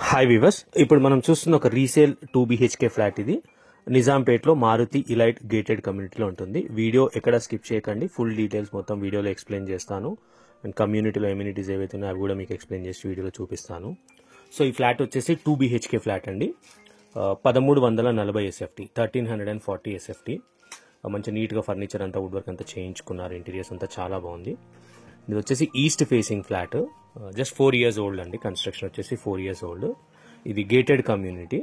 Hi weavers, ఇప్పుడు మనం చూస్తున్న ఒక రీసేల్ 2 BHK ఫ్లాట్. ఇది నిజాంపేట్లో మారుతి ఇలైట్ గేటెడ్ కమ్యూనిటీలో ఉంటుంది. వీడియో ఎక్కడ స్కిప్ చేయకండి, ఫుల్ డీటెయిల్స్ మొత్తం వీడియోలో ఎక్స్ప్లెయిన్ చేస్తాను. అండ్ కమ్యూనిటీలో ఎమ్యూనిటీస్ ఏవైతే ఉన్నాయో అవి కూడా మీకు ఎక్స్ప్లెయిన్ చేసి వీడియోలో చూపిస్తాను. సో ఈ ఫ్లాట్ వచ్చేసి 2 BHK ఫ్లాట్ అండి. 1340 SFT, 1340 SFT. మంచి నీట్గా ఫర్నిచర్ అంతా, వుడ్ వర్క్ అంతా చేయించుకున్నారు. ఇంటీరియర్స్ అంతా చాలా బాగుంది. ఇది వచ్చేసి east facing flat. Just 4 years old అండి. కన్స్ట్రక్షన్ వచ్చేసి 4 years ఓల్డ్. ఇది గేటెడ్ కమ్యూనిటీ.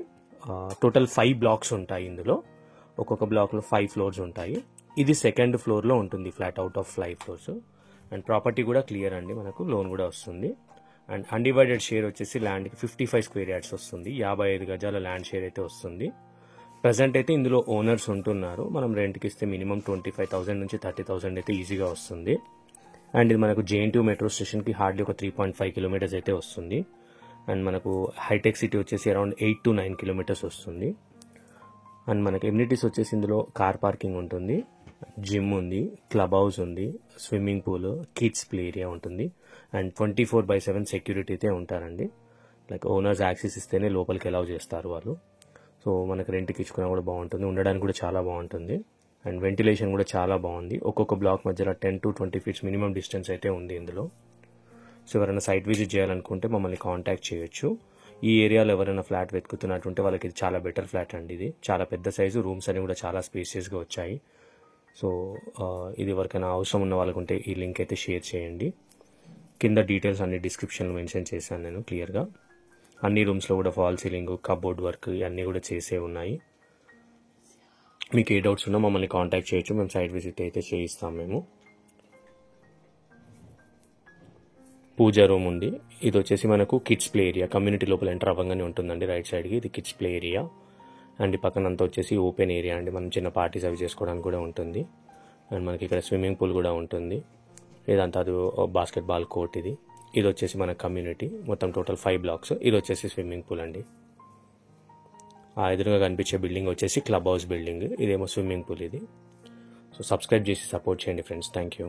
టోటల్ 5 blocks ఉంటాయి ఇందులో. ఒక్కొక్క బ్లాక్లో 5 floors ఉంటాయి. ఇది సెకండ్ ఫ్లోర్లో ఉంటుంది flat, out of 5 floors. And property కూడా క్లియర్ అండి, మనకు లోన్ కూడా వస్తుంది. అండ్ అన్డివైడెడ్ షేర్ వచ్చేసి ల్యాండ్కి 55 square yards వస్తుంది. 55 గజాల ల్యాండ్ షేర్ అయితే వస్తుంది. ప్రజెంట్ అయితే ఇందులో ఓనర్స్ ఉంటున్నారు. మనం రెంట్కి ఇస్తే మినిమం 25,000 నుంచి 30,000 అయితే ఈజీగా వస్తుంది. అండ్ ఇది మనకు JNTU మెట్రో స్టేషన్కి హార్డ్లీ ఒక 3.5 kilometers అయితే వస్తుంది. అండ్ మనకు హైటెక్ సిటీ వచ్చేసి అరౌండ్ 8 to 9 kilometers వస్తుంది. అండ్ మనకి ఎమ్యూనిటీస్ వచ్చేసి ఇందులో కార్ పార్కింగ్ ఉంటుంది, జిమ్ ఉంది, క్లబ్ హౌస్ ఉంది, swimming pool, kids play area ఉంటుంది. అండ్ 24/7 సెక్యూరిటీ అయితే ఉంటారండి. లైక్ ఓనర్స్ యాక్సెస్ ఇస్తేనే లోపలికి అలౌ చేస్తారు వాళ్ళు. సో మనకు రెంట్కి ఇచ్చుకున్నా కూడా బాగుంటుంది, ఉండడానికి కూడా చాలా బాగుంటుంది. అండ్ వెంటిలేషన్ కూడా చాలా బాగుంది. ఒక్కొక్క బ్లాక్ మధ్యలో 10 to 20 feet మినిమం డిస్టెన్స్ అయితే ఉంది ఇందులో. సో ఎవరైనా సైట్ విజిట్ చేయాలనుకుంటే మమ్మల్ని కాంటాక్ట్ చేయొచ్చు. ఈ ఏరియాలో ఎవరైనా ఫ్లాట్ వెతుకుతున్నట్టుంటే వాళ్ళకి ఇది చాలా బెటర్ ఫ్లాట్ అండి. ఇది చాలా పెద్ద సైజు, రూమ్స్ అన్ని కూడా చాలా స్పేసియస్గా వచ్చాయి. సో ఇది ఎవరికైనా అవసరం ఉన్న వాళ్ళకుంటే ఈ లింక్ అయితే షేర్ చేయండి. కింద డీటెయిల్స్ అన్ని డిస్క్రిప్షన్లో మెన్షన్ చేశాను నేను క్లియర్గా. అన్ని రూమ్స్లో కూడా ఫాల్ సీలింగ్, కబోర్డ్ వర్క్ ఇవన్నీ కూడా చేసే ఉన్నాయి. మీకు ఏ డౌట్స్ ఉన్నా మమ్మల్ని కాంటాక్ట్ చేయొచ్చు, మేము సైట్ విజిట్ అయితే చేయిస్తాం మేము. పూజా రూమ్ ఉంది. ఇది వచ్చేసి మనకు కిడ్స్ ప్లే ఏరియా, కమ్యూనిటీ లోపల ఎంటర్ అవ్వగానే ఉంటుందండి రైట్ సైడ్కి. ఇది కిడ్స్ ప్లే ఏరియా. అండ్ ఈ పక్కన అంతా వచ్చేసి ఓపెన్ ఏరియా అండి, మనం చిన్న పార్టీస్ అవి చేసుకోవడానికి కూడా ఉంటుంది. అండ్ మనకి ఇక్కడ స్విమ్మింగ్ పూల్ కూడా ఉంటుంది. ఇదంతా అది బాస్కెట్బాల్ కోర్ట్. ఇది వచ్చేసి మన కమ్యూనిటీ, మొత్తం టోటల్ 5 blocks. ఇది వచ్చేసి స్విమ్మింగ్ పూల్ అండి. ఆ ఎదురుగా కనిపించే బిల్డింగ్ వచ్చేసి క్లబ్ హౌస్ బిల్డింగ్, ఇదేమో స్విమ్మింగ్ పూల్. ఇది సో సబ్స్క్రైబ్ చేసి సపోర్ట్ చేయండి ఫ్రెండ్స్. Thank you.